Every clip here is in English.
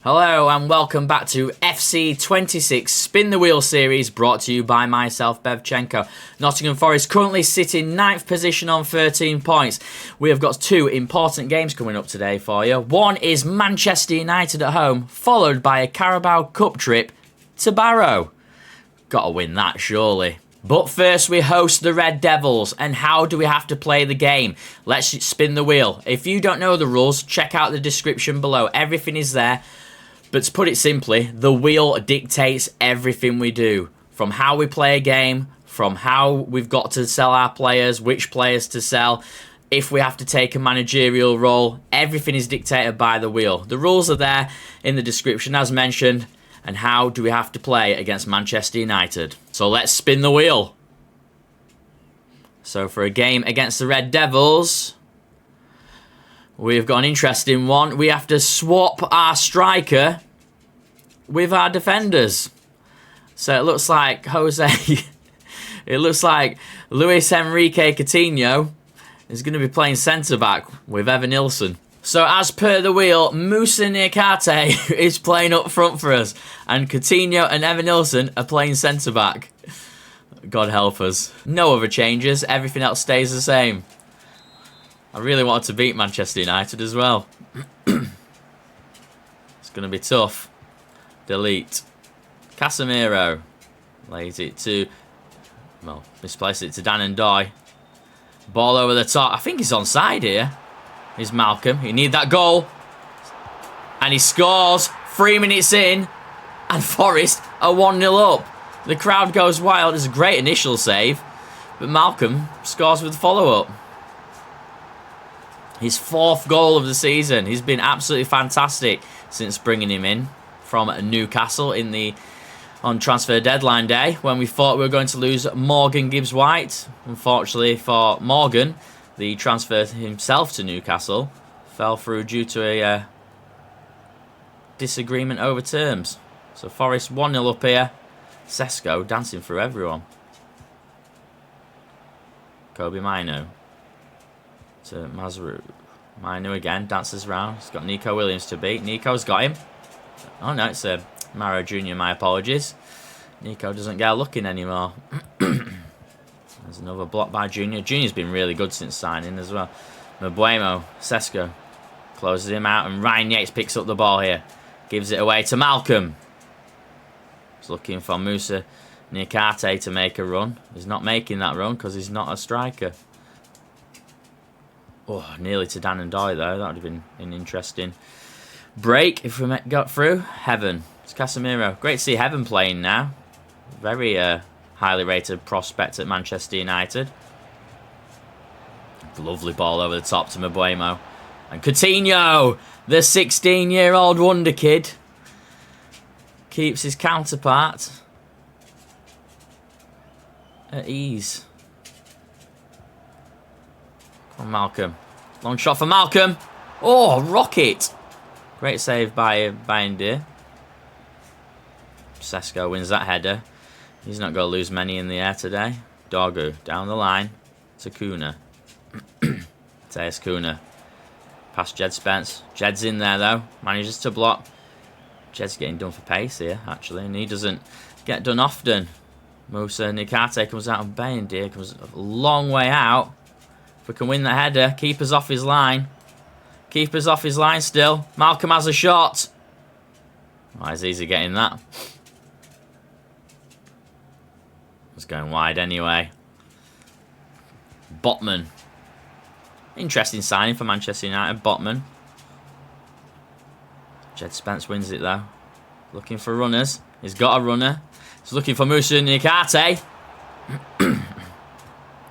Hello and welcome back to FC 26 Spin the Wheel series brought to you by myself, Bevchenko. Nottingham Forest currently sit in 9th position on 13 points. We have got two important games coming up today for you. One is Manchester United at home, followed by a Carabao Cup trip to Barrow. Got to win that, surely. But first we host the Red Devils, and how do we have to play the game? Let's spin the wheel. If you don't know the rules, check out the description below. Everything is there. But to put it simply, the wheel dictates everything we do. From how we play a game, from how we've got to sell our players, which players to sell, if we have to take a managerial role, everything is dictated by the wheel. The rules are there in the description as mentioned, and how do we have to play against Manchester United. So let's spin the wheel. So for a game against the Red Devils, we've got an interesting one. We have to swap our striker with our defenders. So it looks like it looks like Luis Enrique Coutinho is going to be playing centre-back with Evan Nilsson. So as per the wheel, Moussa Niakhaté is playing up front for us. And Coutinho and Evan Nilsson are playing centre-back. God help us. No other changes. Everything else stays the same. I really wanted to beat Manchester United as well. It's going to be tough. Delete. Casemiro. Lays it to... Well, misplaced it to Dan and Doy. Ball over the top. I think he's onside here. Here's Malcolm. He needs that goal. And he scores. 3 minutes in. And Forest are 1-0 up. The crowd goes wild. It's a great initial save. But Malcolm scores with the follow-up. His 4th goal of the season. He's been absolutely fantastic since bringing him in from Newcastle on transfer deadline day when we thought we were going to lose Morgan Gibbs-White. Unfortunately for Morgan, the transfer himself to Newcastle fell through due to a disagreement over terms. So Forest 1-0 up here. Sesko dancing through everyone. Kobe Mino to Mazrou. Mino again, dances around. He's got Nico Williams to beat. Nico's got him. Oh no, it's Maro Jr., my apologies. Nico doesn't get a look in anymore. There's another block by Junior. Junior's been really good since signing as well. Mbuemo, Sesko closes him out, and Ryan Yates picks up the ball here. Gives it away to Malcolm. He's looking for Moussa Niakhaté to make a run. He's not making that run because he's not a striker. Oh, nearly to Dan and Doy though. That would have been an interesting break if we got through. Heaven. It's Casemiro. Great to see Heaven playing now. Very highly rated prospect at Manchester United. Lovely ball over the top to Mbuemo. And Coutinho, the 16-year-old wonder kid, keeps his counterpart at ease. Come on, Malcolm. Long shot for Malcolm. Oh, rocket. Great save by India. Sesko wins that header. He's not going to lose many in the air today. Dorgu down the line to Kuna. Tejas Kuna. Past Jed Spence. Jed's in there though. Manages to block. Jed's getting done for pace here, actually, and he doesn't get done often. Moussa Niakhaté comes out and India comes a long way out. If we can win the header, keeper's off his line. Keeper's off his line still. Malcolm has a shot. Why is easy getting that? It's going wide anyway. Botman. Interesting signing for Manchester United, Botman. Jed Spence wins it though. Looking for runners. He's got a runner. He's looking for Moussa Niakhaté.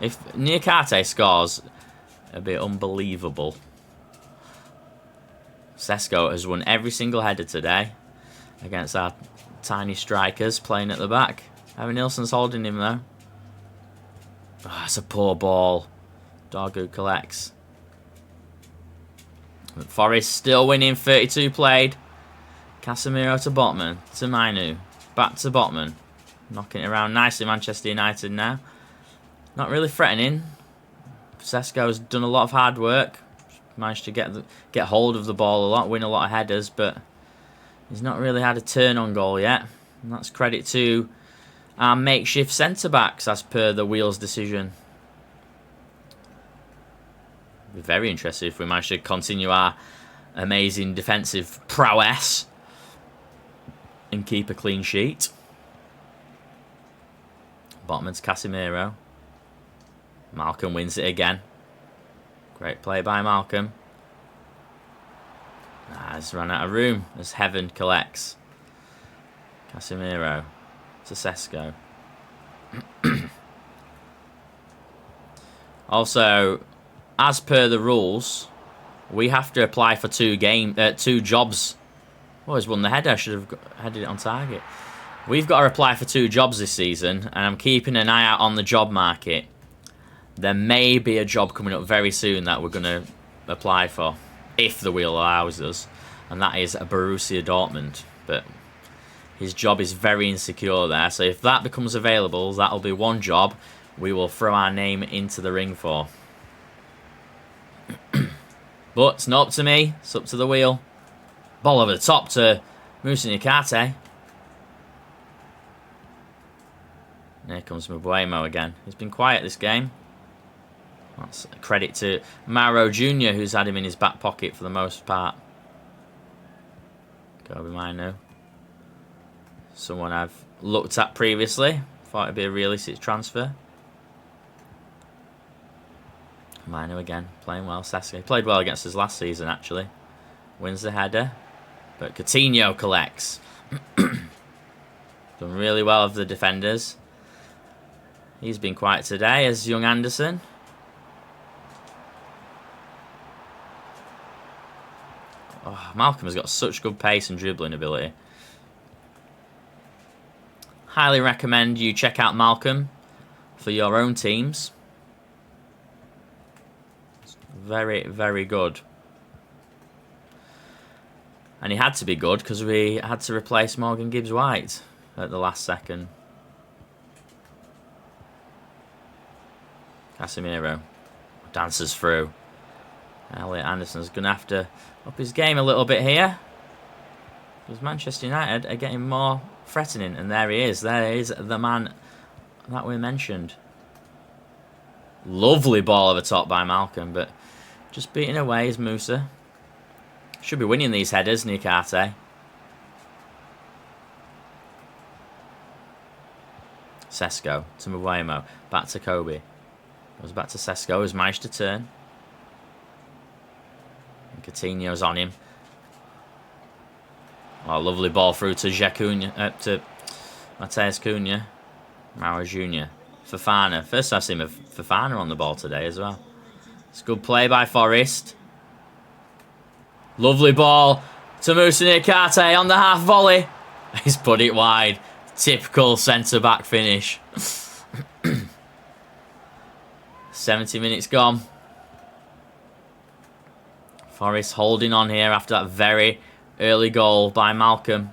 If Niakhaté scores, it'll be unbelievable. Sesko has won every single header today against our tiny strikers playing at the back. Evan Nilsson's holding him though. Oh, it's a poor ball. Dorgu collects. But Forest still winning, 32 played. Casemiro to Botman, to Mainu. Back to Botman. Knocking it around nicely, Manchester United now. Not really threatening. Sesko's done a lot of hard work. Managed to get hold of the ball a lot, win a lot of headers, but He's not really had a turn on goal yet. And that's credit to our makeshift centre-backs as per the Wheels decision. Be very interested if we manage to continue our amazing defensive prowess and keep a clean sheet. Botman's Casemiro. Malcolm wins it again. Great play by Malcolm. He's run out of room as Heaven collects. Casemiro to Sesko. Also, as per the rules, we have to apply for two jobs. Oh, he's won the header. I should have headed it on target. We've got to apply for 2 jobs this season, and I'm keeping an eye out on the job market. There may be a job coming up very soon that we're going to apply for, if the wheel allows us, and that is a Borussia Dortmund. But his job is very insecure there, so if that becomes available, that'll be one job we will throw our name into the ring for. But it's not up to me, it's up to the wheel. Ball over the top to Moussa Niakhaté. Here comes Mbuemo again. He's been quiet this game. That's a credit to Mauro Jr., who's had him in his back pocket for the most part. Kobe Mino. Someone I've looked at previously. Thought it'd be a realistic transfer. Mino again, playing well. Sesko played well against us last season, actually. Wins the header. But Coutinho collects. Done really well of the defenders. He's been quiet today as young Anderson. Oh, Malcolm has got such good pace and dribbling ability. Highly recommend you check out Malcolm for your own teams. It's very, very good. And he had to be good because we had to replace Morgan Gibbs-White at the last second. Casemiro dances through. Elliot Anderson's going to have to up his game a little bit here. Because Manchester United are getting more threatening. And there he is. There is the man that we mentioned. Lovely ball over top by Malcolm. But just beating away is Moussa. Should be winning these headers, Niakhaté. Sesko to Mbuemo. Back to Kobe. Goes back to Sesko, who's managed to turn. And Coutinho's on him. Oh, lovely ball through to to Mateus Cunha. Mauro Jr. Fofana. First I've seen Fofana on the ball today as well. It's a good play by Forest. Lovely ball to Moussa Niakhaté on the half volley. He's put it wide. Typical centre-back finish. 70 minutes gone. Forest holding on here after that very early goal by Malcolm.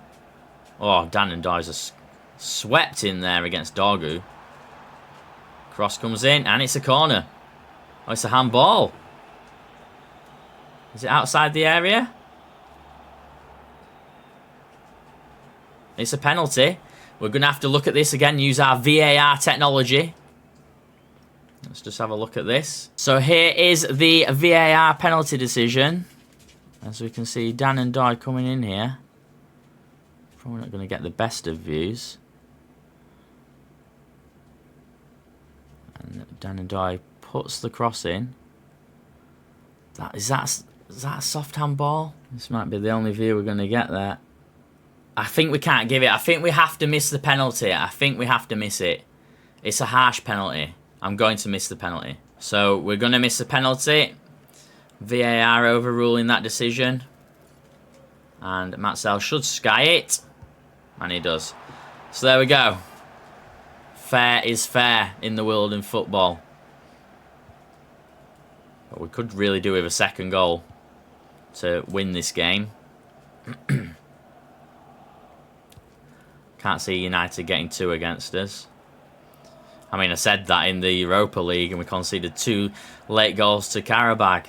Oh, Dan and Doy's are swept in there against Dorgu. Cross comes in and it's a corner. Oh, it's a handball. Is it outside the area? It's a penalty. We're going to have to look at this again, use our VAR technology. Let's just have a look at this. So here is the VAR penalty decision. As we can see, Dan and Doy coming in here. Probably not going to get the best of views. And Dan and Doy puts the cross in. Is that a soft handball? This might be the only view we're going to get there. I think we can't give it. I think we have to miss the penalty. I think we have to miss it. It's a harsh penalty. I'm going to miss the penalty. So we're going to miss the penalty. VAR overruling that decision. And Matzel should sky it. And he does. So there we go. Fair is fair in the world in football. But we could really do with a second goal to win this game. Can't see United getting 2 against us. I mean, I said that in the Europa League and we conceded 2 late goals to Karabakh.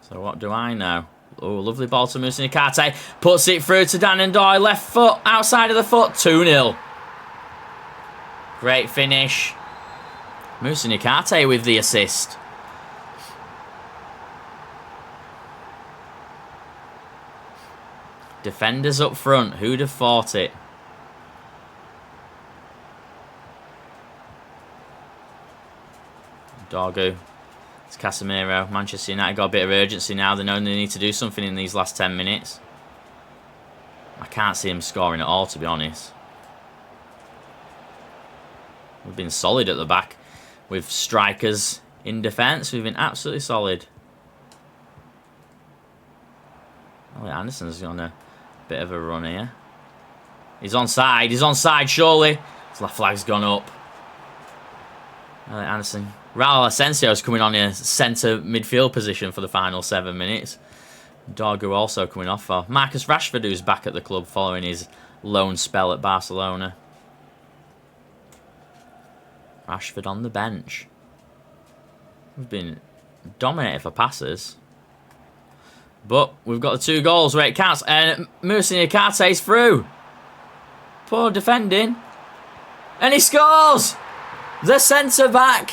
So what do I know? Oh, lovely ball to Musa Nikate. Puts it through to Dan Ndoye. Left foot, outside of the foot. 2-0. Great finish. Musa Nikate with the assist. Defenders up front. Who'd have thought it? Dorgu. It's Casemiro. Manchester United got a bit of urgency now. They know they need to do something in these last 10 minutes. I can't see him scoring at all, to be honest. We've been solid at the back with strikers in defence. We've been absolutely solid. Elliot Anderson's on a bit of a run here. He's onside. He's onside, surely. The flag's gone up. Elliot Anderson. Raul Asensio's coming on in a centre midfield position for the final 7 minutes. Dorgu also coming off for Marcus Rashford, who's back at the club following his loan spell at Barcelona. Rashford on the bench. We've been dominated for passes. But we've got the 2 goals where it counts. And Musa Nikate's through. Poor defending. And he scores! The centre-back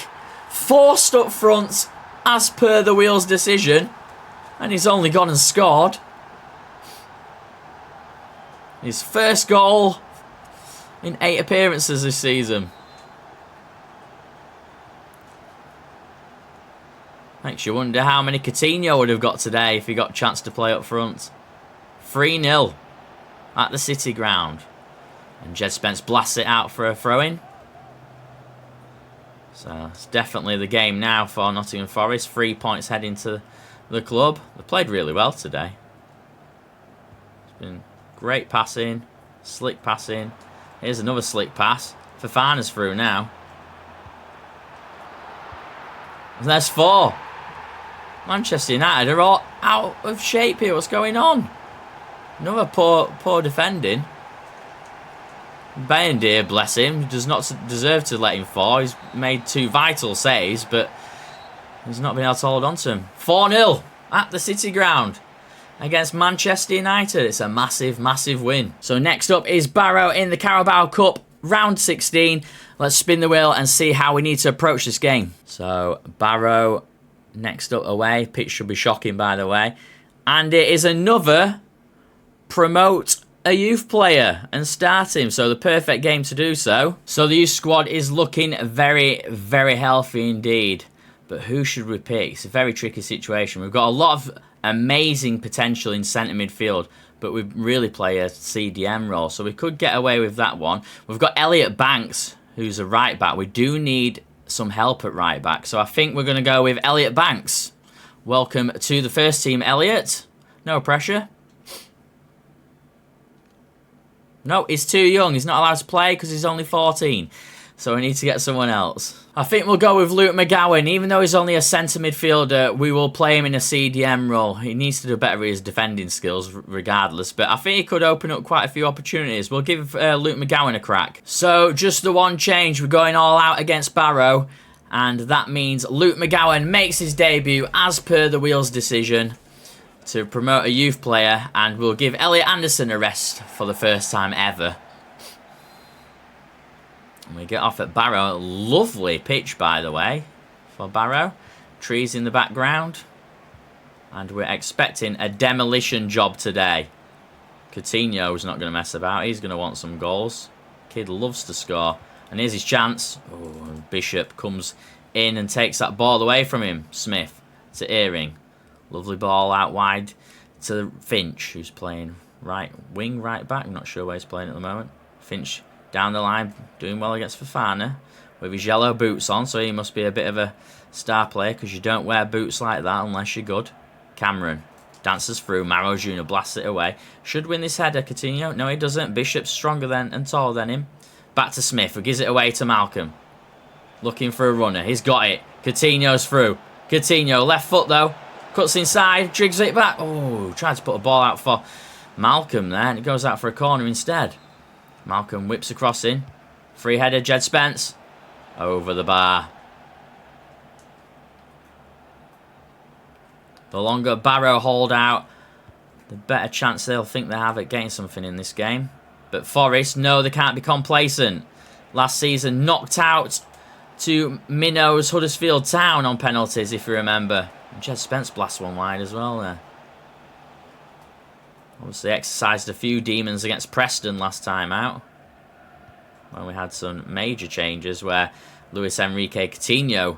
forced up front as per the Wheels decision. And he's only gone and scored. His first goal in 8 appearances this season. Makes you wonder how many Coutinho would have got today if he got a chance to play up front. 3-0 at the City ground. And Jed Spence blasts it out for a throw-in. So it's definitely the game now for Nottingham Forest. 3 points heading to the club. They played really well today. It's been great passing, slick passing. Here's another slick pass. Fofana's through now. And there's 4. Manchester United are all out of shape here. What's going on? Another poor defending. Bayendir, bless him, does not deserve to let him fall. He's made 2 vital saves, but he's not been able to hold on to him. 4-0 at the City ground against Manchester United. It's a massive, massive win. So next up is Barrow in the Carabao Cup, round 16. Let's spin the wheel and see how we need to approach this game. So Barrow next up away. Pitch should be shocking, by the way. And it is another promote a youth player and start him. So the perfect game to do so. So the youth squad is looking very, very healthy indeed. But who should we pick? It's a very tricky situation. We've got a lot of amazing potential in centre midfield, but we really play a CDM role. So we could get away with that one. We've got Elliot Banks, who's a right back. We do need some help at right back. So I think we're going to go with Elliot Banks. Welcome to the first team, Elliot. No pressure. No, he's too young. He's not allowed to play because he's only 14. So we need to get someone else. I think we'll go with Luke McGowan. Even though he's only a centre midfielder, we will play him in a CDM role. He needs to do better with his defending skills regardless. But I think he could open up quite a few opportunities. We'll give Luke McGowan a crack. So just the one change. We're going all out against Barrow. And that means Luke McGowan makes his debut as per the Wheels decision to promote a youth player, and we'll give Elliot Anderson a rest for the first time ever. And we get off at Barrow. Lovely pitch, by the way, for Barrow. Trees in the background. And we're expecting a demolition job today. Coutinho's not going to mess about. He's going to want some goals. Kid loves to score. And here's his chance. Oh, Bishop comes in and takes that ball away from him. Smith to Earring. Lovely ball out wide to Finch, who's playing right wing, right back. I'm not sure where he's playing at the moment. Finch down the line, doing well against Fofana with his yellow boots on, so he must be a bit of a star player because you don't wear boots like that unless you're good. Cameron dances through. Maro Jr. blasts it away. Should win this header, Coutinho. No, he doesn't. Bishop's stronger than and taller than him. Back to Smith, who gives it away to Malcolm. Looking for a runner. He's got it. Coutinho's through. Coutinho, left foot though. Cuts inside, jigs it back. Oh, tried to put a ball out for Malcolm there, and it goes out for a corner instead. Malcolm whips across in. Free header, Jed Spence. Over the bar. The longer Barrow hold out the better chance they'll think they have at getting something in this game. But Forest, no, they can't be complacent. Last season, knocked out to Minnows Huddersfield Town on penalties, if you remember. And Jed Spence blasts one wide as well there. Obviously exercised a few demons against Preston last time out, when we had some major changes where Luis Enrique Coutinho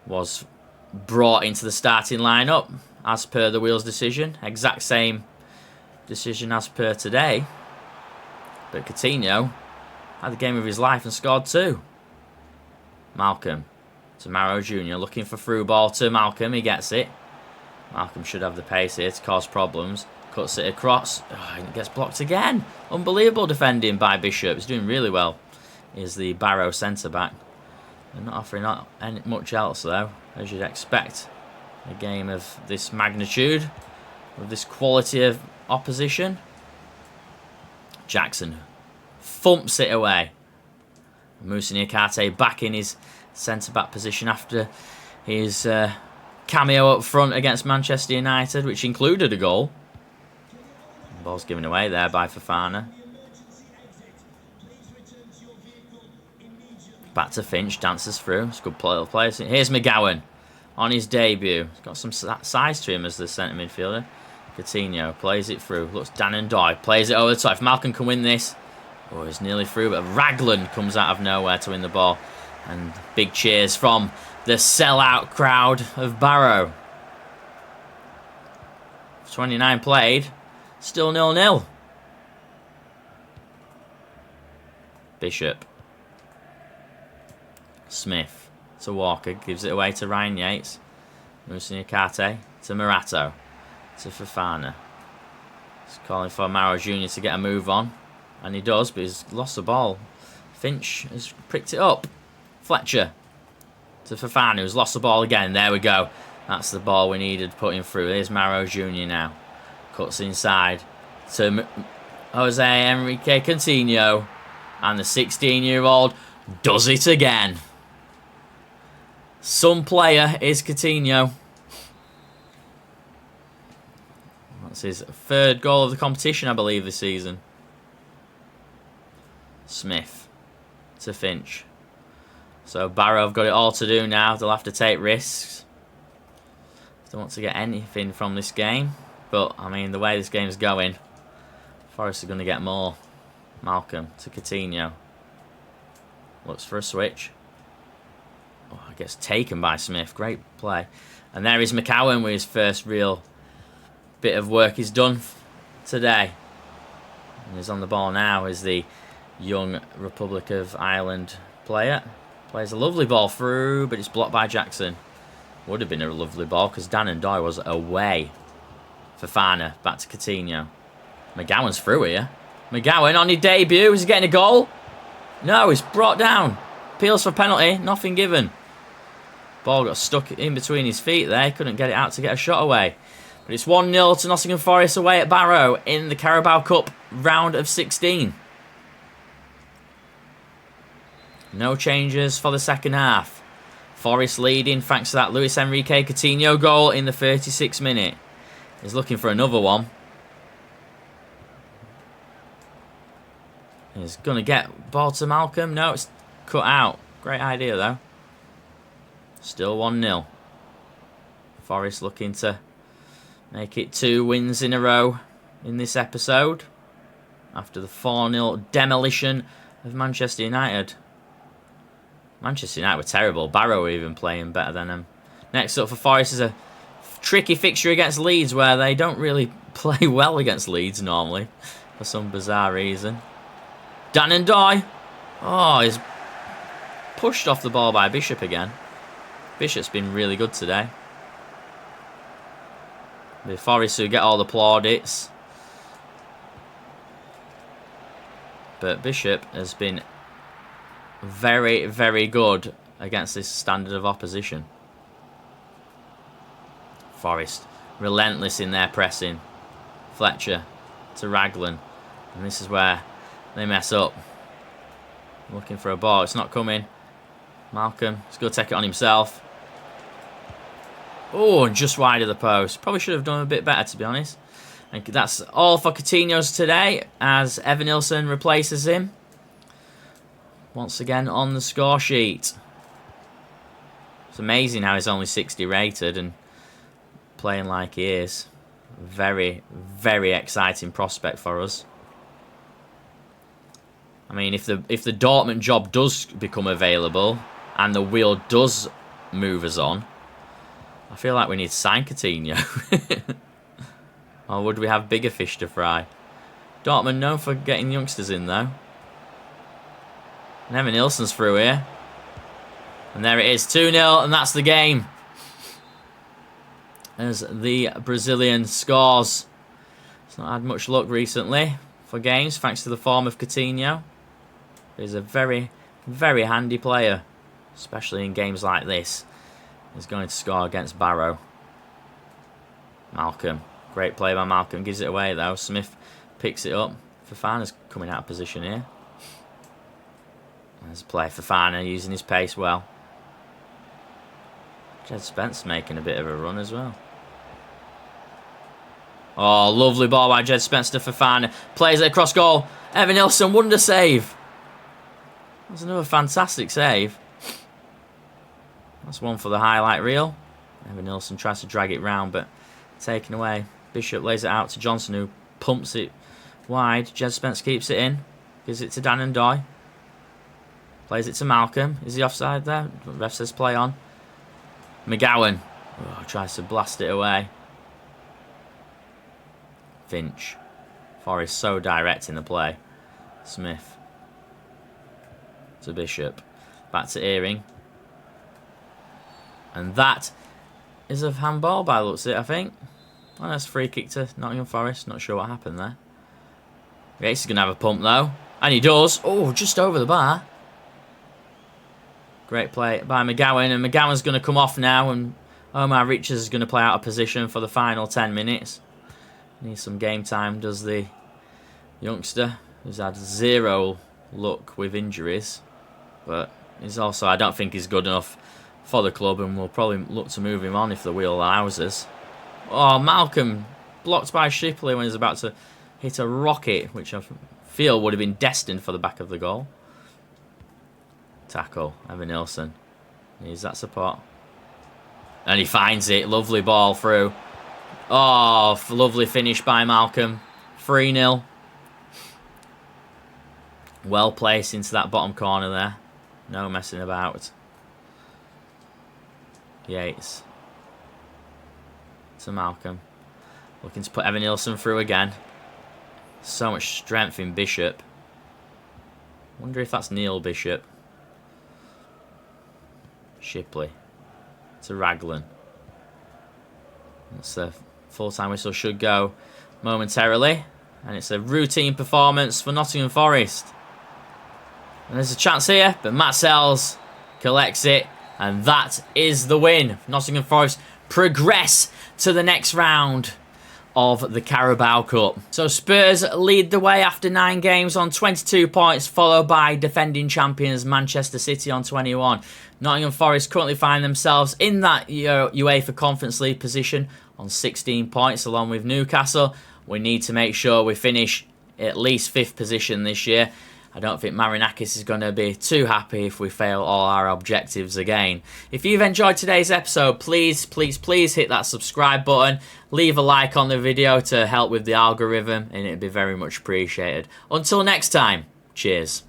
was brought into the starting lineup as per the Wheels decision. Exact same decision as per today. But Coutinho had the game of his life and scored 2. Malcolm to Maro Jr. looking for through ball to Malcolm. He gets it. Malcolm should have the pace here to cause problems. Cuts it across. Oh, and it gets blocked again. Unbelievable defending by Bishop. He's doing really well. Is the Barrow centre-back. They're not offering much else, though, as you'd expect. A game of this magnitude, with this quality of opposition. Jackson thumps it away. Moussa Niakate back in his centre-back position after his cameo up front against Manchester United, which included a goal. The ball's given away there by Fofana. Back to Finch, dances through. It's a good play. Here's McGowan on his debut. He's got some size to him as the centre midfielder. Coutinho plays it through. Looks Dan and Doy. Plays it over the top. If Malcolm can win this. Oh, he's nearly through, but Raglan comes out of nowhere to win the ball. And big cheers from the sellout crowd of Barrow. 29 played. Still 0-0. Bishop. Smith to Walker. Gives it away to Ryan Yates. Moussa Niakate to Murato. To Fofana. He's calling for Maro Jr. to get a move on. And he does, but he's lost the ball. Finch has pricked it up. Fletcher to Fofana, who's lost the ball again. There we go. That's the ball we needed putting through. Here's Maro Jr. now. Cuts inside to Jose Enrique Coutinho. And the 16-year-old does it again. Some player is Coutinho. That's his 3rd goal of the competition, I believe, this season. Smith to Finch. So Barrow have got it all to do now. They'll have to take risks. They want to get anything from this game. But, I mean, the way this game's going, Forest are going to get more. Malcolm to Coutinho. Looks for a switch. Oh, I guess taken by Smith. Great play. And there is McCowan with his first real bit of work he's done today. And he's on the ball now as the young Republic of Ireland player. Plays a lovely ball through, but it's blocked by Jackson. Would have been a lovely ball because Dan and Doy was away. Fofana back to Coutinho. McGowan's through here. McGowan on his debut. Is he getting a goal? No, he's brought down. Appeals for penalty. Nothing given. Ball got stuck in between his feet there. He couldn't get it out to get a shot away. But it's 1-0 to Nottingham Forest away at Barrow in the Carabao Cup round of 16. No changes for the second half. Forest leading thanks to that Luis Enrique Coutinho goal in the 36th minute. He's looking for another one. He's going to get ball to Malcolm. No, it's cut out. Great idea, though. Still 1-0. Forest looking to make it 2 wins in a row in this episode. After the 4-0 demolition of Manchester United. Manchester United were terrible. Barrow were even playing better than them. Next up for Forest is a tricky fixture against Leeds, where they don't really play well against Leeds normally, for some bizarre reason. Dan and Doy. Oh, he's pushed off the ball by Bishop again. Bishop's been really good today. The Forest who get all the plaudits. But Bishop has been very, very good against this standard of opposition. Forest relentless in their pressing. Fletcher to Raglan. And this is where they mess up. Looking for a ball. It's not coming. Malcolm. He's going to take it on himself. Oh, just wide of the post. Probably should have done a bit better, to be honest. And that's all for Coutinho's today, as Evanilson replaces him. Once again on the score sheet. It's amazing how he's only 60 rated and playing like he is. Very, very exciting prospect for us. I mean, if the Dortmund job does become available and the wheel does move us on, I feel like we need to sign Coutinho. Or would we have bigger fish to fry? Dortmund known for getting youngsters in, though. And Evan Nilsson's through here. And there it is, 2-0, and that's the game. As the Brazilian scores. He's not had much luck recently for games, thanks to the form of Coutinho. He's a very, very handy player, especially in games like this. He's going to score against Barrow. Malcolm. Great play by Malcolm. Gives it away, though. Smith picks it up. Fofana's coming out of position here. There's a play. Fofana using his pace well. Jed Spence making a bit of a run as well. Oh, lovely ball by Jed Spence to Fofana. Plays it across goal. Evan Nilsson, wonder save. That's another fantastic save. That's one for the highlight reel. Evan Nilsson tries to drag it round, but taken away. Bishop lays it out to Johnson, who pumps it wide. Jed Spence keeps it in. Gives it to Dan and Doy. Plays it to Malcolm. Is he offside there? The ref says play on. McGowan. Oh, tries to blast it away. Finch. Forrest so direct in the play. Smith. To Bishop. Back to Earring. And that is a handball by the looks of it, I think. Oh, that's a free kick to Nottingham Forest. Not sure what happened there. Yates is going to have a pump, though. And he does. Oh, just over the bar. Great play by McGowan. And McGowan's going to come off now. And Omar Richards is going to play out of position for the final 10 minutes. Needs some game time, does the youngster, who's had zero luck with injuries. But he's also, I don't think he's good enough for the club, and we'll probably look to move him on if the wheel allows us. Oh, Malcolm blocked by Shipley when he's about to hit a rocket, which I feel would have been destined for the back of the goal. Tackle, Evan Nilsson. Needs that support. And he finds it. Lovely ball through. Oh, lovely finish by Malcolm. 3-0. Well placed into that bottom corner there. No messing about. Yates. To Malcolm. Looking to put Evan Nilsson through again. So much strength in Bishop. Wonder if that's Neil Bishop. Shipley. To Raglan. That's a full-time whistle should go momentarily. And it's a routine performance for Nottingham Forest. And there's a chance here, but Matt Sells collects it. And that is the win. Nottingham Forest progress to the next round of the Carabao Cup. So Spurs lead the way after 9 games on 22 points, followed by defending champions Manchester City on 21. Nottingham Forest currently find themselves in that UEFA Conference League position on 16 points, along with Newcastle. We need to make sure we finish at least 5th position this year. I don't think Marinakis is going to be too happy if we fail all our objectives again. If you've enjoyed today's episode, please hit that subscribe button. Leave a like on the video to help with the algorithm, and it'd be very much appreciated. Until next time, cheers.